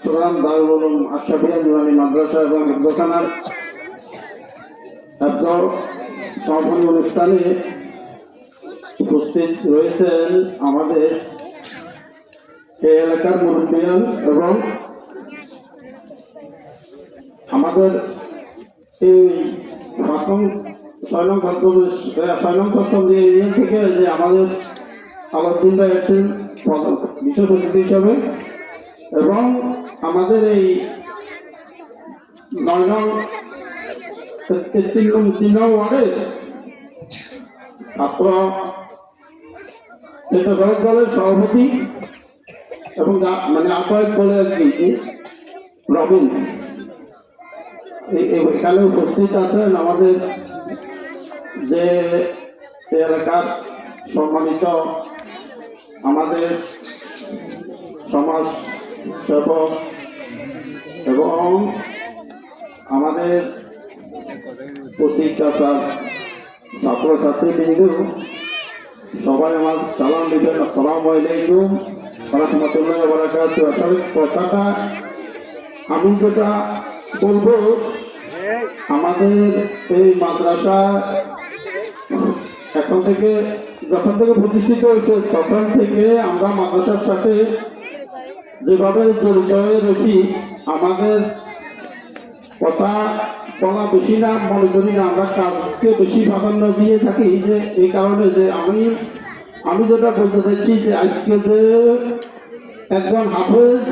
চট্টগ্রাম দারুল উলুম আশরাফিয়া নুরানী মাদ্রাসা এবং হিফজখানার সমাপনী অনুষ্ঠানে উপস্থিত রয়েছেন আমাদের এই এলাকার মুরব্বিয়ান এবং আমাদের এই ছয় নং সপ্তম ইউনিয়ন থেকে যে আমাদের আলাউদ্দিন ভাই আছেন বিশেষ অতিথি হিসাবে এবং আমাদের এই 9 নং 3 নং ওয়ার্ডের ছাত্র স্বেচ্ছাসেবক দলের সভাপতি এবং মানে আহ্বায়ক বলে আর কি রবিন এখানে উপস্থিত আছেন আমাদের যে এলাকার সম্মানিত আমাদের সমাজ সেবক এবং আমাদের উপস্থিত ছাত্রছাত্রীবৃন্দ সবাই আমার সালাম দিবেন। আসসালামু আলাইকুম ওয়া রাহমাতুল্লাহি ওয়া বারাকাতুহু। আসলে কথাটা আমি যেটা বলবো, আমাদের এই মাদ্রাসা যখন থেকে প্রতিষ্ঠিত হয়েছে তখন থেকে আমরা মাদ্রাসার সাথে যেভাবে জড়িত হয়ে রয়েছি, আমাদের কথা বলা বেশি না মনে করি না, আমরা কাজকে বেশি প্রাধান্য দিয়ে থাকি। যে এই কারণে যে আমি যেটা বলতে চাইছি যে আজকে যে একজন হাফেজ